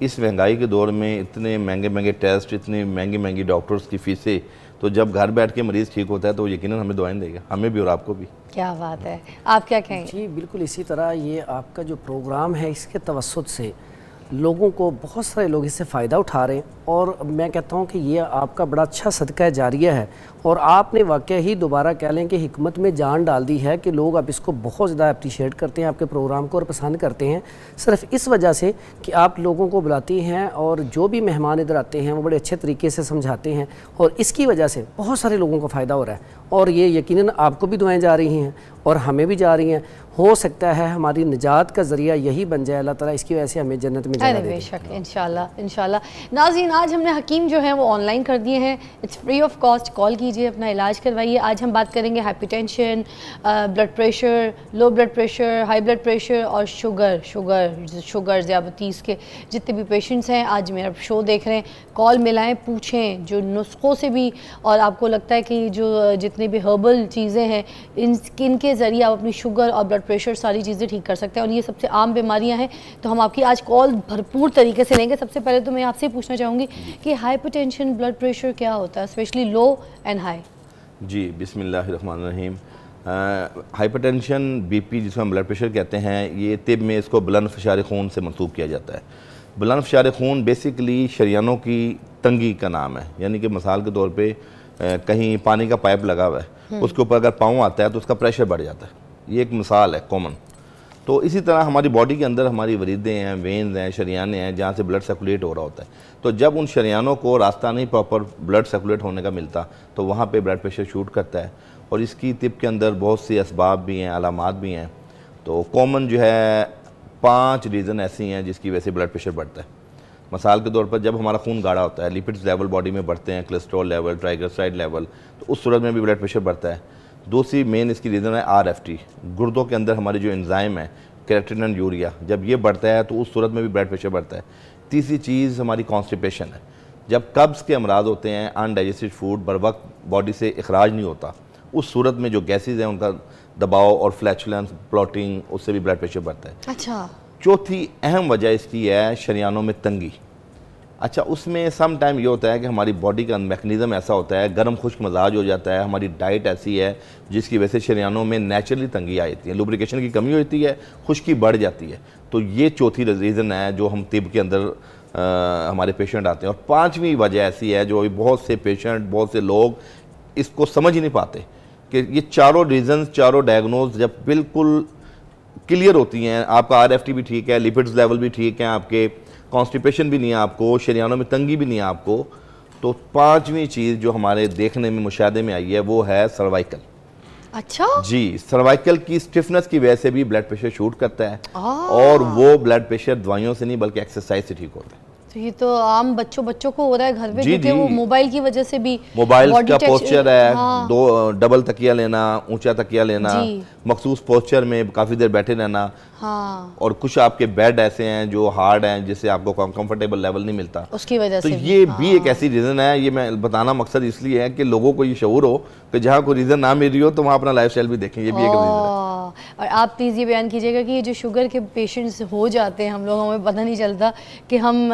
इस महंगाई के दौर में इतने महंगे महंगे टेस्ट, इतनी महंगी महंगी डॉक्टर्स की फीसें, तो जब घर बैठ के मरीज़ ठीक होता है तो यकीनन हमें दुआएं देगा, हमें भी और आपको भी। क्या बात है, आप क्या कहेंगे? जी बिल्कुल इसी तरह ये आपका जो प्रोग्राम है इसके तवस्सुत से लोगों को, बहुत सारे लोग इससे फ़ायदा उठा रहे हैं और मैं कहता हूँ कि ये आपका बड़ा अच्छा सदका जारिया है और आपने वाकई ही दोबारा कह लें कि हिकमत में जान डाल दी है कि लोग अब इसको बहुत ज़्यादा अप्रिशिएट करते हैं आपके प्रोग्राम को और पसंद करते हैं, सिर्फ इस वजह से कि आप लोगों को बुलाती हैं और जो भी मेहमान इधर आते हैं वो बड़े अच्छे तरीके से समझाते हैं और इसकी वजह से बहुत सारे लोगों को फ़ायदा हो रहा है और ये यकीनन आपको भी दुआएं जा रही हैं और हमें भी जा रही हैं। हो सकता है हमारी निजात का ज़रिया यही बन जाए, अल्लाह ताला इसकी वजह से हमें जन्नत में जाना दे। बेशक, इंशाल्लाह इंशाल्लाह। नाज़रीन, आज हमने हकीम जो हैं वो ऑनलाइन कर दिए हैं, it's free of cost, call कीजिए, अपना इलाज करवाइए। आज हम बात करेंगे hypertension, blood pressure, low blood pressure, high blood pressure और शुगर ज़ियाबतीस के जितने भी पेशेंट्स हैं आज मेरा शो देख रहे हैं, कॉल मिलाएं, पूछें जो नुस्खों से भी, और आपको लगता है कि जो जितनी भी हर्बल चीज़ें हैं इनके ज़रिए आप अपनी शुगर और ब्लड प्रेशर सारी चीज़ें ठीक कर सकते हैं और ये सबसे आम बीमारियां हैं। तो हम आपकी आज कॉल भरपूर तरीके से लेंगे। सबसे पहले तो मैं आपसे पूछना चाहूँगी कि हाइपरटेंशन, ब्लड प्रेशर क्या होता है, स्पेशली लो एंड हाई? जी बिस्मिल्लाहिर्रहमानिर्रहीम। हाइपरटेंशन, बीपी जिसको हम ब्लड प्रेशर कहते हैं, ये तिब में इसको बुलंद फ़शार खून से मंसूब किया जाता है। बुलंद फ़शार खून बेसिकली शरियानों की तंगी का नाम है, यानी कि मिसाल के तौर पे कहीं पानी का पाइप लगा हुआ है, उसके ऊपर अगर पाँव आता है तो उसका प्रेशर बढ़ जाता है। ये एक मिसाल है कॉमन। तो इसी तरह हमारी बॉडी के अंदर हमारी वरीदें हैं, वेन्स हैं, शरियाने हैं, जहाँ से ब्लड सर्कुलेट हो रहा होता है। तो जब उन शरियानों को रास्ता नहीं प्रॉपर ब्लड सर्कुलेट होने का मिलता तो वहाँ पे ब्लड प्रेशर शूट करता है और इसकी तिब के अंदर बहुत सी असबाब भी हैं, अलामात भी हैं। तो कॉमन जो है 5 रीज़न ऐसी हैं जिसकी वजह से ब्लड प्रेशर बढ़ता है। मिसाल के तौर पर जब हमारा खून गाढ़ा होता है, लिपिड्स लेवल बॉडी में बढ़ते हैं, कोलेस्ट्रॉल लेवल, ट्राइग्लिसराइड लेवल, तो उस सूरत में भी ब्लड प्रेशर बढ़ता है। दूसरी मेन इसकी रीज़न है RFT, गुर्दों के अंदर हमारी जो एंजाइम है क्रेटिनिन यूरिया, जब ये बढ़ता है तो उस सूरत में भी ब्लड प्रेशर बढ़ता है। तीसरी चीज़ हमारी कॉन्स्टिपेशन है, जब कब्ज़ के अमराज होते हैं, अनडाइजेस्टेड फूड बर वक्त बॉडी से इखराज नहीं होता, उस सूरत में जो गैसेज हैं उनका दबाव और फ्लैचुलेंस, ब्लॉटिंग, उससे भी ब्लड प्रेशर बढ़ता है। अच्छा। चौथी अहम वजह इसकी है शरियानों में तंगी। अच्छा, उसमें सम टाइम ये होता है कि हमारी बॉडी का मैकेनिज़्म ऐसा होता है, गर्म खुश्क मजाज हो जाता है, हमारी डाइट ऐसी है जिसकी वजह से शरियानों में नेचुरली तंगी आ जाती है, लुब्रिकेशन की कमी होती है, खुश्की बढ़ जाती है। तो ये चौथी रीज़न है जो हम तिब के अंदर हमारे पेशेंट आते हैं। और 5वीं वजह ऐसी है जो अभी बहुत से पेशेंट, बहुत से लोग इसको समझ ही नहीं पाते कि ये चारों रीज़न, चारों डायग्नोज जब बिल्कुल क्लियर होती हैं, आपका RFT भी ठीक है, लिपिड्स लेवल भी ठीक है, आपके कॉन्स्टिपेशन भी नहीं है आपको, शरियानों में तंगी भी नहीं है आपको, तो 5वीं चीज़ जो हमारे देखने में, मुशाहदे में आई है वो है सर्वाइकल। अच्छा जी, सर्वाइकल की स्टिफनेस की वजह से भी ब्लड प्रेशर शूट करता है और वो ब्लड प्रेशर दवाइयों से नहीं बल्कि एक्सरसाइज से ठीक होता है। तो ये तो आम बच्चों को हो रहा है घर में, क्योंकि वो मोबाइल की वजह से भी मोबाइल का पोस्चर है, हाँ। 2 डबल तकिया लेना, ऊंचा तकिया लेना, मखसूस पोस्चर में काफ़ी देर बैठे रहना, हाँ। और कुछ आपके बेड ऐसे हैं जो हार्ड हैं जिससे आपको कंफर्टेबल लेवल नहीं मिलता, उसकी वजह से ये भी एक ऐसी रीज़न है। ये मैं बताना मकसद इसलिए है कि लोगों को ये शऊर हो कि जहाँ कोई रीज़न ना मिल रही हो तो वहाँ अपना लाइफस्टाइल भी देखें, ये भी एक रीज़न है। और आप प्लीज़ ये बयान कीजिएगा कि ये जो शुगर के पेशेंट्स हो जाते हैं हम लोग, हमें पता नहीं चलता कि हम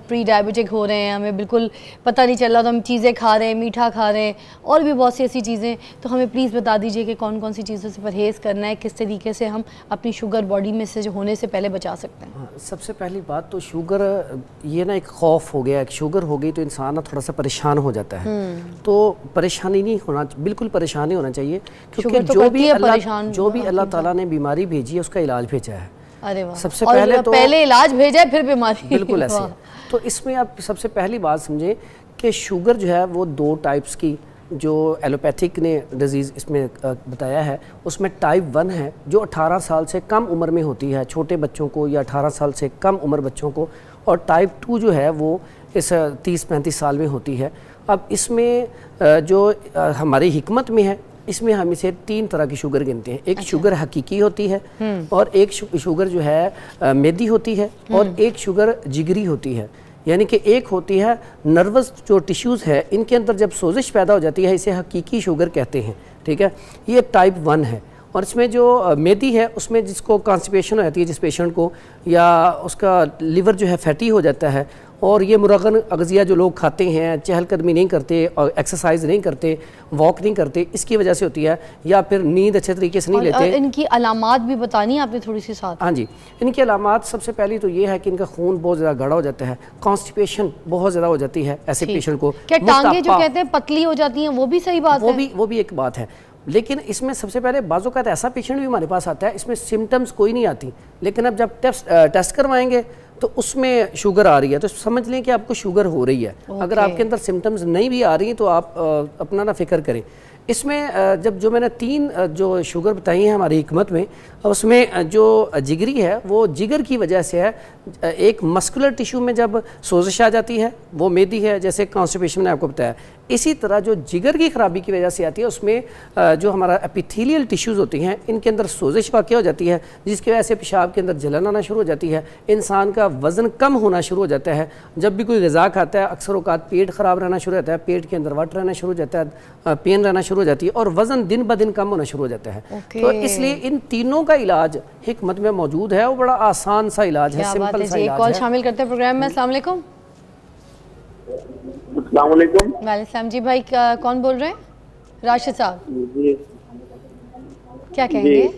प्री डायबिटिक हो रहे हैं, हमें बिल्कुल पता नहीं चल रहा, तो हम चीज़ें खा रहे हैं, मीठा खा रहे हैं और भी बहुत सी ऐसी चीज़ें, तो हमें प्लीज़ बता दीजिए कि कौन कौन सी चीज़ों से परहेज़ करना है, किस तरीके से हम अपनी शुगर बॉडी में से जो होने से पहले बचा सकते हैं। हाँ, सबसे पहली बात तो शुगर, ये ना एक खौफ हो गया, शुगर हो गई तो इंसान ना थोड़ा सा परेशान हो जाता है। तो परेशानी नहीं होना, बिल्कुल परेशान नहीं होना चाहिए, क्योंकि जो भी अल्लाह ताला ने बीमारी भेजी है उसका इलाज भेजा है। अरे वाह, सबसे पहले इलाज भेजा है फिर बीमारी, बिल्कुल ऐसे। तो इसमें आप सबसे पहली बात समझें कि शुगर जो है वो 2 टाइप्स की, जो एलोपैथिक ने डिजीज़ इसमें बताया है, उसमें टाइप 1 है जो 18 साल से कम उम्र में होती है छोटे बच्चों को, या 18 साल से कम उम्र बच्चों को, और टाइप 2 जो है वो इस 30-35 साल में होती है। अब इसमें जो हमारी हिकमत में है, इसमें हम इसे 3 तरह की शुगर गिनते हैं। एक अच्छा। शुगर हकीकी होती है, और एक शुगर जो है मेदी होती है, और एक शुगर जिगरी होती है। यानी कि एक होती है नर्वस जो टिश्यूज़ है, इनके अंदर जब सोजिश पैदा हो जाती है, इसे हकीकी शुगर कहते हैं, ठीक है। ये टाइप 1 है। और इसमें जो मेथी है उसमें जिसको कॉन्स्टिपेशन हो जाती है जिस पेशेंट को, या उसका लिवर जो है फैटी हो जाता है, और ये मुरगन अगजिया जो लोग खाते हैं, चहलकदमी नहीं करते और एक्सरसाइज नहीं करते, वॉक नहीं करते, इसकी वजह से होती है, या फिर नींद अच्छे तरीके से नहीं लेते। इनकी अलामात भी बतानी है आपने थोड़ी सी साथ? हाँ जी, इनकी अलामात सबसे पहली तो ये है कि इनका खून बहुत ज़्यादा गाढ़ा हो जाता है, कॉन्स्टिपेशन बहुत ज़्यादा हो जाती है ऐसे पेशेंट को। क्या टांगे जो कहते हैं पतली हो जाती हैं, वो भी सही बात है? वो भी एक बात है, लेकिन इसमें सबसे पहले बाज़ों का ऐसा पेशेंट भी हमारे पास आता है इसमें सिम्टम्स कोई नहीं आती, लेकिन अब जब टेस्ट करवाएंगे तो उसमें शुगर आ रही है तो समझ लें कि आपको शुगर हो रही है। अगर आपके अंदर सिम्टम्स नहीं भी आ रही तो आप अपना ना फिक्र करें। इसमें जब जो मैंने 3 जो शुगर बताई हैं हमारी हिकमत में, उसमें जो जिगरी है वो जिगर की वजह से है। एक मस्कुलर टिश्यू में जब सोजिश आ जाती है वो मेदी है, जैसे कॉन्स्टिपेशन मैंने आपको बताया। इसी तरह जो जिगर की ख़राबी की वजह से आती है उसमें जो हमारा एपिथेलियल टिश्यूज़ होती हैं इनके अंदर सोजिश वाक़ हो जाती है, जिसकी वजह से पेशाब के अंदर जलन आना शुरू हो जाती है, इंसान का वज़न कम होना शुरू हो जाता है। जब भी कोई ग़िज़ा खाता है अक्सर औक़ात पेट ख़राब रहना शुरू हो जाता है, पेट के अंदर वट रहना शुरू हो जाता है, पेन रहना शुरू हो जाती है और वज़न दिन ब दिन कम होना शुरू हो जाता है। तो इसलिए इन तीनों का इलाज हिकमत में मौजूद है और बड़ा आसान सा इलाज है, सिंपल सा इलाज है। कॉल शामिल करते हैं प्रोग्राम में। अस्सलाम वालेकुम। वालेकुम जी भाई, कौन बोल रहे हैं? राशिद साहब जी, क्या कहेंगे?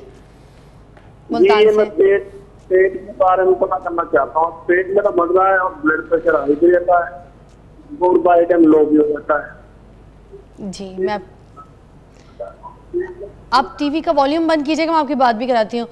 मुल्तान से। पेट के बारे में पता करना चाहता हूँ। पेट मेरा बढ़ रहा है और ब्लड प्रेशर हाई भी रहता है, और बाय टाइम लो भी हो जाता है। जी, मैं आप टीवी का वॉल्यूम बंद कीजिएगा, मैं आपकी बात भी कराती हूँ।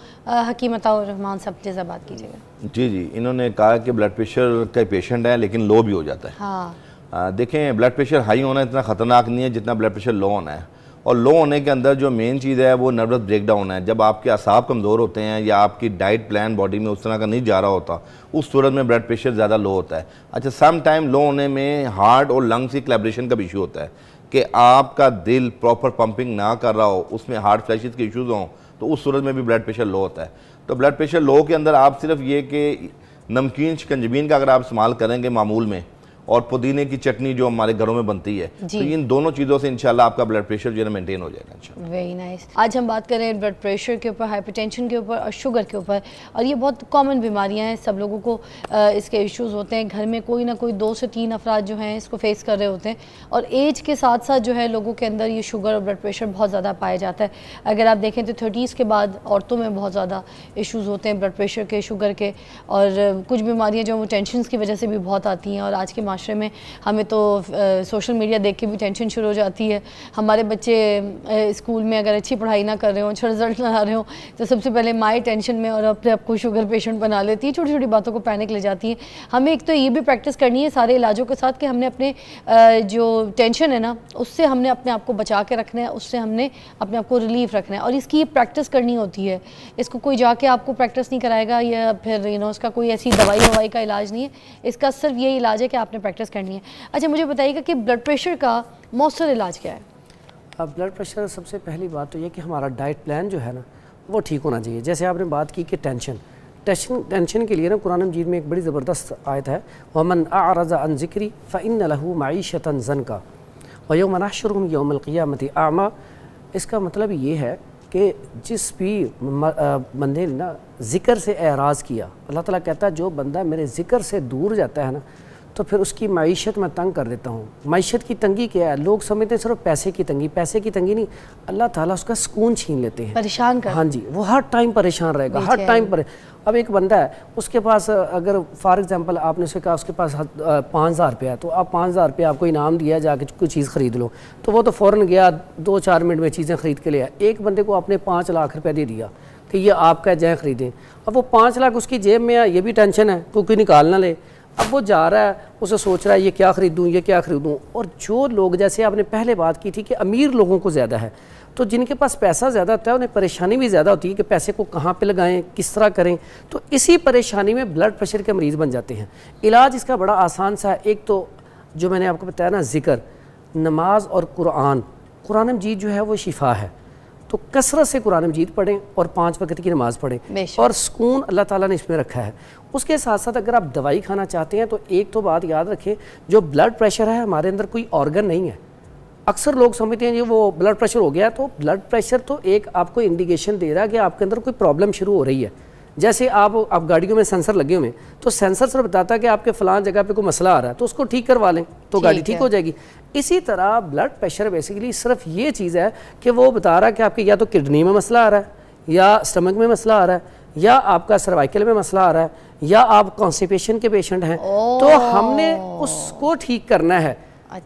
हकीम अताउर रहमान साहब जैसा बात कीजिएगा। जी, इन्होंने कहा कि ब्लड प्रेशर का पेशेंट है लेकिन लो भी हो जाता है। हाँ, देखें, ब्लड प्रेशर हाई होना इतना ख़तरनाक नहीं है जितना ब्लड प्रेशर लो होना है। और लो होने के अंदर जो मेन चीज़ है वो नर्वस ब्रेकडाउन है। जब आपके असाब कमज़ोर होते हैं या आपकी डाइट प्लान बॉडी में उस तरह का नहीं जा रहा होता, उस सूरत में ब्लड प्रेशर ज़्यादा लो होता है। अच्छा, सम टाइम लो होने में हार्ट और लंग्स की कोलैबोरेशन का भी इशू होता है कि आपका दिल प्रॉपर पंपिंग ना कर रहा हो, उसमें हार्ट फ्लैशेस के इश्यूज़ हों, तो उस सूरत में भी ब्लड प्रेशर लो होता है। तो ब्लड प्रेशर लो के अंदर आप सिर्फ ये कि नमकीन शिकंजबीन का अगर आप इस्तेमाल करेंगे मामूल में, और पुदीने की चटनी जो हमारे घरों में बनती है, तो इन दोनों चीज़ों से इंशाल्लाह आपका ब्लड प्रेशर जो है मेंटेन हो जाएगा इंशाल्लाह। Very nice. आज हम बात करें ब्लड प्रेशर के ऊपर, हाइपरटेंशन के ऊपर और शुगर के ऊपर। और ये बहुत कॉमन बीमारियां हैं, सब लोगों को इसके इश्यूज़ होते हैं। घर में कोई ना कोई 2 से 3 अफराद जो हैं इसको फेस कर रहे होते हैं। और एज के साथ साथ जो है लोगों के अंदर ये शुगर और ब्लड प्रेशर बहुत ज़्यादा पाया जाता है। अगर आप देखें तो 30s के बाद औरतों में बहुत ज़्यादा इशूज़ होते हैं ब्लड प्रेशर के, शुगर के। और कुछ बीमारियाँ जो वो टेंशन की वजह से भी बहुत आती हैं। और आज के माशरे में हमें तो सोशल मीडिया देख के भी टेंशन शुरू हो जाती है। हमारे बच्चे स्कूल में अगर अच्छी पढ़ाई ना कर रहे हों, अच्छा रिजल्ट ना आ रहे हों, तो सबसे पहले माँ टेंशन में और अपने आप को शुगर पेशेंट बना लेती है। छोटी छोटी बातों को पैनिक ले जाती है। हमें एक तो ये भी प्रैक्टिस करनी है सारे इलाजों के साथ कि हमने अपने जो टेंशन है ना उससे हमने अपने आप को बचा के रखना है, उससे हमने अपने आप को रिलीफ रखना है। और इसकी प्रैक्टिस करनी होती है। इसको कोई जाके आपको प्रैक्टिस नहीं कराएगा या फिर उसका कोई ऐसी दवाई का इलाज नहीं है। इसका सिर्फ यही इलाज है कि आपने प्रैक्टिस करनी है। अच्छा, मुझे बताइएगा कि ब्लड प्रेशर का मौसर इलाज क्या है? अब ब्लड प्रेशर सबसे पहली बात तो ये कि हमारा डाइट प्लान जो है ना वो ठीक होना चाहिए। जैसे आपने बात की कि टेंशन के लिए ना कुरान मजीद में एक बड़ी ज़बरदस्त आयत है, वमन अअरज़ अन ज़िक्री फ़इन्न लहू मईशतन ज़नका व यौम नहशुरुहुम यौमल क़ियामति अअमा। इसका मतलब ये है कि जिस भी बंदे ने ना ज़िक्र से एराज़ किया, अल्लाह ताला कहता है जो बंदा मेरे ज़िक्र से दूर जाता है ना तो फिर उसकी मईशत मैं तंग कर देता हूँ। मईशत की तंगी क्या है? लोग समझते हैं सिर्फ पैसे की तंगी नहीं, अल्लाह ताला उसका सुकून छीन लेते हैं, परेशान कर। हाँ जी, वो हर टाइम परेशान रहेगा, हर टाइम पर। अब एक बंदा है उसके पास, अगर फॉर एग्जांपल आपने उसे कहा उसके पास 5000 रुपया है, तो आप 5000 रुपया आपको इनाम दिया जाके कोई चीज़ ख़रीद लो, तो वो तो फ़ौरन गया 2-4 मिनट में चीज़ें ख़रीद के ले आया। एक बंदे को आपने 5 लाख रुपया दे दिया कि ये आपका जाए ख़रीदें, अब वो 5 लाख उसकी जेब में है, ये भी टेंशन है कोई निकाल ना ले। अब वो जा रहा है, उसे सोच रहा है ये क्या ख़रीदूँ। और जो लोग, जैसे आपने पहले बात की थी कि अमीर लोगों को ज़्यादा है, तो जिनके पास पैसा ज़्यादा होता है उन्हें परेशानी भी ज़्यादा होती है कि पैसे को कहाँ पे लगाएं, किस तरह करें। तो इसी परेशानी में ब्लड प्रेशर के मरीज़ बन जाते हैं। इलाज इसका बड़ा आसान सा है। एक तो जो मैंने आपको बताया ना, ज़िक्र, नमाज और कुरान मजीद जो है वो शिफा है। तो कसरत से कुरान मजीद पढ़ें और 5 वक्त की नमाज़ पढ़ें और सुकून अल्लाह ताला ने इसमें रखा है। उसके साथ साथ अगर आप दवाई खाना चाहते हैं तो एक तो बात याद रखें, जो ब्लड प्रेशर है हमारे अंदर कोई ऑर्गन नहीं है। अक्सर लोग समझते हैं ये वो ब्लड प्रेशर हो गया, तो ब्लड प्रेशर तो एक आपको इंडिकेशन दे रहा है कि आपके अंदर कोई प्रॉब्लम शुरू हो रही है। जैसे आप गाड़ियों में सेंसर लगे हुए हैं, तो सेंसर सर बताता है कि आपके फलान जगह पे कोई मसला आ रहा है, तो उसको ठीक करवा लें तो गाड़ी ठीक हो जाएगी। इसी तरह ब्लड प्रेशर बेसिकली सिर्फ ये चीज़ है कि वो बता रहा है कि आपके या तो किडनी में मसला आ रहा है, या स्टमक में मसला आ रहा है, या आपका सर्वाइकल में मसला आ रहा है, या आप कॉन्स्टिपेशन के पेशेंट हैं, तो हमने उसको ठीक करना है।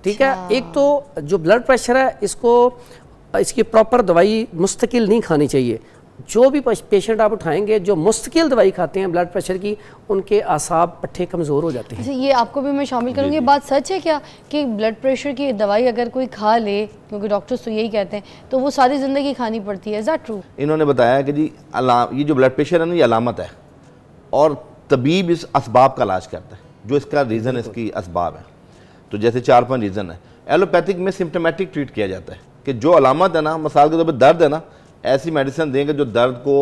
ठीक है, एक तो जो ब्लड प्रेशर है इसकी प्रॉपर दवाई मुस्तकिल नहीं खानी चाहिए। जो भी पेशेंट आप उठाएंगे जो मुस्तकिल दवाई खाते हैं ब्लड प्रेशर की, उनके आसाब पट्टे कमज़ोर हो जाते हैं। अच्छा, ये आपको भी मैं शामिल करूँगी। बात सच है क्या कि ब्लड प्रेशर की दवाई अगर कोई खा ले, क्योंकि डॉक्टर्स तो यही कहते हैं, तो वो सारी ज़िंदगी खानी पड़ती है? Is that true? इन्होंने बताया कि जी ये जो ब्लड प्रेशर है ना, ये अलामत है और तबीब इस असबाब का इलाज करता है, जो इसका रीज़न इसकी असबाब है। तो जैसे 4-5 रीज़न है। एलोपैथिक में सिम्टोमेटिक ट्रीट किया जाता है कि जो अलामत है ना, मिसाल के तौर पर दर्द है ना, ऐसी मेडिसिन देंगे जो दर्द को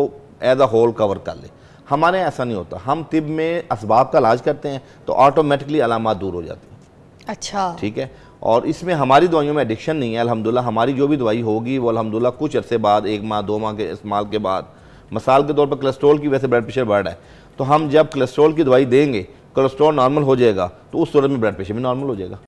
एज अ होल कवर कर ले। हमारे ऐसा नहीं होता, हम तिब में असबाब का इलाज करते हैं तो ऑटोमेटिकली अलामत दूर हो जाती हैं। अच्छा, ठीक है। और इसमें हमारी दवाइयों में एडिक्शन नहीं है अल्हम्दुलिल्लाह। हमारी जो भी दवाई होगी वो अल्हम्दुलिल्लाह कुछ अरसे बाद, 1 माह 2 माह के इस्तेमाल के बाद, मिसाल के तौर पर कोलेस्ट्रॉल की वजह से ब्लड प्रेशर बढ़ रहा है, तो हम जब कोलेस्ट्रॉल की दवाई देंगे, कोलेस्ट्रॉल नॉर्मल हो जाएगा, तो उस सूरत में ब्लड प्रेशर भी नॉर्मल हो जाएगा।